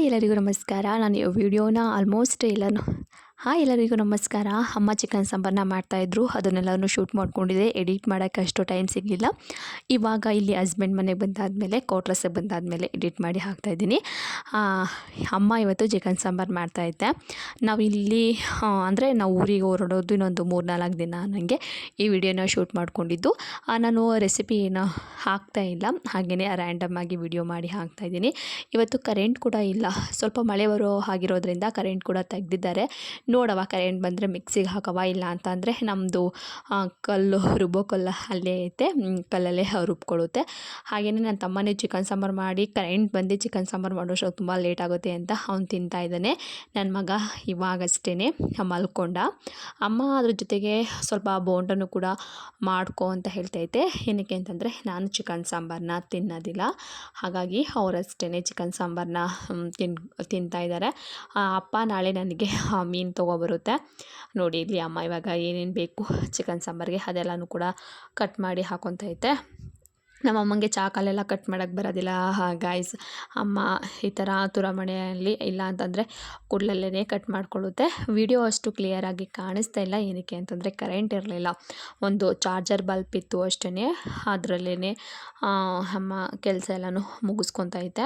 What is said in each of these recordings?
Hi ಎಲ್ಲರಿಗೂ ನಮಸ್ಕಾರ. ನಾನು ಈ ವಿಡಿಯೋನ ಆಲ್ಮೋಸ್ಟ್ ಎಲ್ಲನೂ ಎಲ್ಲರಿಗೂ ನಮಸ್ಕಾರ. ಅಮ್ಮ ಚಿಕನ್ ಸಾಂಬಾರನ್ನ ಮಾಡ್ತಾಯಿದ್ರು, ಅದನ್ನೆಲ್ಲನೂ ಶೂಟ್ ಮಾಡ್ಕೊಂಡಿದ್ದೆ. ಎಡಿಟ್ ಮಾಡೋಕ್ಕೆ ಅಷ್ಟು ಟೈಮ್ ಸಿಗಲಿಲ್ಲ. ಇವಾಗ ಇಲ್ಲಿ ಹಸ್ಬೆಂಡ್ ಮನೆಗೆ ಬಂದಾದಮೇಲೆ, ಕ್ವಾರ್ಟರ್ಸಿಗೆ ಬಂದಾದಮೇಲೆ ಎಡಿಟ್ ಮಾಡಿ ಹಾಕ್ತಾಯಿದ್ದೀನಿ. ಅಮ್ಮ ಇವತ್ತು ಚಿಕನ್ ಸಾಂಬಾರು ಮಾಡ್ತಾಯಿದ್ದೆ. ನಾವಿಲ್ಲಿ ಅಂದರೆ ನಾವು ಊರಿಗೆ ಹೊರಡೋದು ಇನ್ನೊಂದು 3-4 ದಿನ ನನಗೆ ಈ ವಿಡಿಯೋನ ಶೂಟ್ ಮಾಡ್ಕೊಂಡಿದ್ದು. ನಾನು ರೆಸಿಪಿ ಏನು ಹಾಕ್ತಾಯಿಲ್ಲ, ಹಾಗೆಯೇ ರ್ಯಾಂಡಮ್ಮಾಗಿ ವಿಡಿಯೋ ಮಾಡಿ ಹಾಕ್ತಾಯಿದ್ದೀನಿ. ಇವತ್ತು ಕರೆಂಟ್ ಕೂಡ ಇಲ್ಲ, ಸ್ವಲ್ಪ ಮಳೆ ಬರೋ ಆಗಿರೋದ್ರಿಂದ ಕರೆಂಟ್ ಕೂಡ ತೆಗೆದಿದ್ದಾರೆ. ನೋಡವ ಕರೆಂಟ್ ಬಂದರೆ ಮಿಕ್ಸಿಗೆ ಹಾಕವ, ಇಲ್ಲ ಅಂತಂದರೆ ನಮ್ಮದು ಕಲ್ಲು ರುಬ್ಬೋ ಕಲ್ಲು ಅಲ್ಲೇ ಐತೆ, ಕಲ್ಲಲ್ಲೇ ರುಬ್ಕೊಳ್ಳುತ್ತೆ. ಹಾಗೆಯೇ ನನ್ನ ತಮ್ಮನೇ ಚಿಕನ್ ಸಾಂಬಾರು ಮಾಡಿ ಕರೆಂಟ್ ಬಂದು ಚಿಕನ್ ಸಾಂಬಾರು ಮಾಡೋಷ್ಟು ತುಂಬ ಲೇಟ್ ಆಗುತ್ತೆ ಅಂತ ಅವ್ನು ತಿಂತಾಯಿದ್ದಾನೆ. ನನ್ನ ಮಗ ಇವಾಗಷ್ಟೇ ಮಲ್ಕೊಂಡ. ಅಮ್ಮ ಅದ್ರ ಜೊತೆಗೆ ಸ್ವಲ್ಪ ಬೋಂಡನ್ನು ಕೂಡ ಮಾಡ್ಕೊ ಅಂತ ಹೇಳ್ತೈತೆ. ಏನಕ್ಕೆ ಅಂತಂದರೆ ನಾನು ಚಿಕನ್ ಸಾಂಬಾರನ್ನ ತಿನ್ನೋದಿಲ್ಲ, ಹಾಗಾಗಿ ಅವರಷ್ಟೇ ಚಿಕನ್ ಸಾಂಬಾರನ್ನ ತಿಂತಾಯಿದ್ದಾರೆ. ಅಪ್ಪ ನಾಳೆ ನನಗೆ ಮೀನು ತೊಗೊಬರುತ್ತೆ. ನೋಡಿ ಇಲ್ಲಿ ಅಮ್ಮ ಇವಾಗ ಏನೇನು ಬೇಕು ಚಿಕನ್ ಸಾಂಬಾರಿಗೆ ಅದೆಲ್ಲನೂ ಕೂಡ ಕಟ್ ಮಾಡಿ ಹಾಕೊತೈತೆ. ನಮ್ಮ ಅಮ್ಮಂಗೆ ಚಾಕಲೆಲ್ಲ ಕಟ್ ಮಾಡೋಕ್ಕೆ ಬರೋದಿಲ್ಲ ಗಾಯ್ಸ್. ಅಮ್ಮ ಈ ಥರ ತುರಮಣೆಯಲ್ಲಿ ಇಲ್ಲ ಅಂತಂದರೆ ಕುಡ್ಲಲ್ಲೇ ಕಟ್ ಮಾಡ್ಕೊಳ್ಳುತ್ತೆ. ವಿಡಿಯೋ ಅಷ್ಟು ಕ್ಲಿಯರಾಗಿ ಕಾಣಿಸ್ತಾ ಇಲ್ಲ, ಏನಕ್ಕೆ ಅಂತಂದರೆ ಕರೆಂಟ್ ಇರಲಿಲ್ಲ. ಒಂದು ಚಾರ್ಜರ್ ಬಲ್ಪ್ ಇತ್ತು ಅಷ್ಟೇ, ಅದರಲ್ಲೇ ಅಮ್ಮ ಕೆಲಸ ಎಲ್ಲನೂ ಮುಗಿಸ್ಕೊತೈತೆ.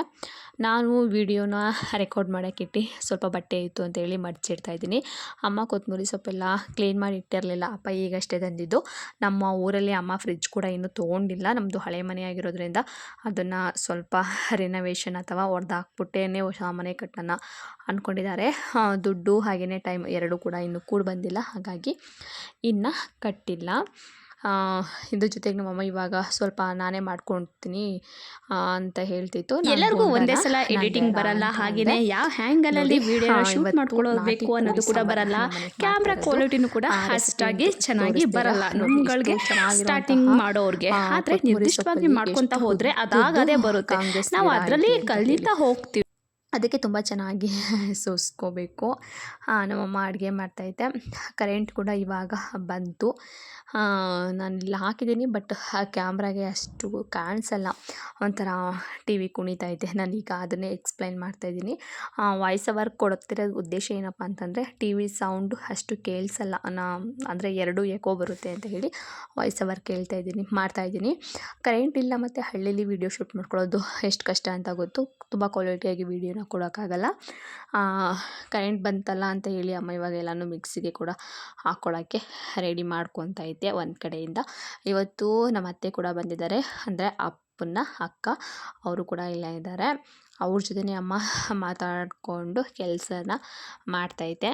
ನಾನು ವಿಡಿಯೋನ ರೆಕಾರ್ಡ್ ಮಾಡೋಕ್ಕಿಟ್ಟು ಸ್ವಲ್ಪ ಬಟ್ಟೆ ಇತ್ತು ಅಂತೇಳಿ ಮಡಚಿಡ್ತಾಯಿದ್ದೀನಿ. ಅಮ್ಮ ಕೊತ್ತಂಬರಿ ಸೊಪ್ಪೆಲ್ಲ ಕ್ಲೀನ್ ಮಾಡಿ ಇಟ್ಟಿರಲಿಲ್ಲ, ಅಪ್ಪ ಈಗಷ್ಟೇ ತಂದಿದ್ದು. ನಮ್ಮ ಊರಲ್ಲಿ ಅಮ್ಮ ಫ್ರಿಡ್ಜ್ ಕೂಡ ಇನ್ನೂ ತೊಗೊಂಡಿಲ್ಲ, ನಮ್ಮದು ಹಳೆ ಮನೆ ಆಗಿರೋದ್ರಿಂದ ಅದನ್ನು ಸ್ವಲ್ಪ ರಿನೋವೇಷನ್ ಅಥವಾ ಹೊಡೆದಾಕ್ಬಿಟ್ಟೇ ಹೊಸ ಮನೆ ಕಟ್ಟೋಣ ಅಂದ್ಕೊಂಡಿದ್ದಾರೆ. ದುಡ್ಡು ಹಾಗೆಯೇ ಟೈಮ್ ಎರಡೂ ಕೂಡ ಇನ್ನೂ ಕೂಡ ಬಂದಿಲ್ಲ, ಹಾಗಾಗಿ ಇನ್ನು ಕಟ್ಟಿಲ್ಲ. ಇದ್ರ ಜೊತೆಗೆ ನಮ್ಮಮ್ಮ ಇವಾಗ ಸ್ವಲ್ಪ ನಾನೇ ಮಾಡ್ಕೊಳ್ತೀನಿ ಅಂತ ಹೇಳ್ತಿತ್ತು. ಎಲ್ಲರಿಗೂ ಒಂದೇ ಸಲ ಎಡಿಟಿಂಗ್ ಬರಲ್ಲ, ಹಾಗೆಯೇ ಯಾವ ಹ್ಯಾಂಗಲಲ್ಲಿ ವಿಡಿಯೋ ಶೂಟ್ ಮಾಡ್ಕೊಳ್ಳಬೇಕು ಅನ್ನೋದು ಕೂಡ ಬರಲ್ಲ. ಕ್ಯಾಮ್ರಾ ಕ್ವಾಲಿಟಿನೂ ಕೂಡ ಅಷ್ಟಾಗಿ ಚೆನ್ನಾಗಿ ಬರಲ್ಲ ನಮ್ಗಳಿಗೆ ಸ್ಟಾರ್ಟಿಂಗ್ ಮಾಡೋರಿಗೆ. ಆದರೆ ನಿರ್ದಿಷ್ಟವಾಗಿ ಮಾಡ್ಕೊತಾ ಹೋದರೆ ಅದಾಗದೇ ಬರುತ್ತೆ, ನಾವು ಅದರಲ್ಲಿ ಕಲಿತಾ ಹೋಗ್ತೀವಿ. ಅದಕ್ಕೆ ತುಂಬ ಚೆನ್ನಾಗಿ ಸೋಸ್ಕೋಬೇಕು. ನಮ್ಮಮ್ಮ ಅಡುಗೆ ಮಾಡ್ತೈತೆ. ಕರೆಂಟ್ ಕೂಡ ಇವಾಗ ಬಂತು. ನಾನು ಇಲ್ಲಿ ಹಾಕಿದ್ದೀನಿ, ಬಟ್ ಆ ಕ್ಯಾಮ್ರಾಗೆ ಅಷ್ಟು ಕಾಣಿಸಲ್ಲ, ಒಂಥರ ಟಿ ವಿ ಕುಣಿತೈತೆ. ನಾನೀಗ ಅದನ್ನೇ ಎಕ್ಸ್ಪ್ಲೈನ್ ಮಾಡ್ತಾಯಿದ್ದೀನಿ. ವಾಯ್ಸ್ ಓವರ್ ಕೊಡ್ತಿರೋ ಉದ್ದೇಶ ಏನಪ್ಪ ಅಂತಂದರೆ ಟಿ ವಿ ಸೌಂಡು ಅಷ್ಟು ಕೇಳಿಸಲ್ಲ, ಅಂದರೆ ಎರಡೂ ಎಕೋ ಬರುತ್ತೆ ಅಂತ ಹೇಳಿ ವಾಯ್ಸ್ ಓವರ್ ಮಾಡ್ತಾಯಿದ್ದೀನಿ. ಕರೆಂಟ್ ಇಲ್ಲ ಮತ್ತು ಹಳ್ಳಿಲಿ ವೀಡಿಯೋ ಶೂಟ್ ಮಾಡ್ಕೊಳ್ಳೋದು ಎಷ್ಟು ಕಷ್ಟ ಅಂತ ಗೊತ್ತು. ತುಂಬ ಕ್ವಾಲಿಟಿಯಾಗಿ ವೀಡಿಯೋನ ಕೊಡೋಕ್ಕಾಗಲ್ಲ. ಕರೆಂಟ್ ಬಂತಲ್ಲ ಅಂತ ಹೇಳಿ ಅಮ್ಮ ಇವಾಗ ಎಲ್ಲನೂ ಮಿಕ್ಸಿಗೆ ಕೂಡ ಹಾಕ್ಕೊಳ್ಳೋಕ್ಕೆ ರೆಡಿ ಮಾಡ್ಕೊತೈತೆ ಒಂದು ಕಡೆಯಿಂದ. ಇವತ್ತು ನಮ್ಮ ಅತ್ತೆ ಕೂಡ ಬಂದಿದ್ದಾರೆ, ಅಂದರೆ ಅಪ್ಪನ ಅಕ್ಕ, ಅವರು ಕೂಡ ಇಲ್ಲೇ ಇದ್ದಾರೆ. ಅವ್ರ ಜೊತೆನೇ ಅಮ್ಮ ಮಾತಾಡಿಕೊಂಡು ಕೆಲಸನ ಮಾಡ್ತೈತೆ.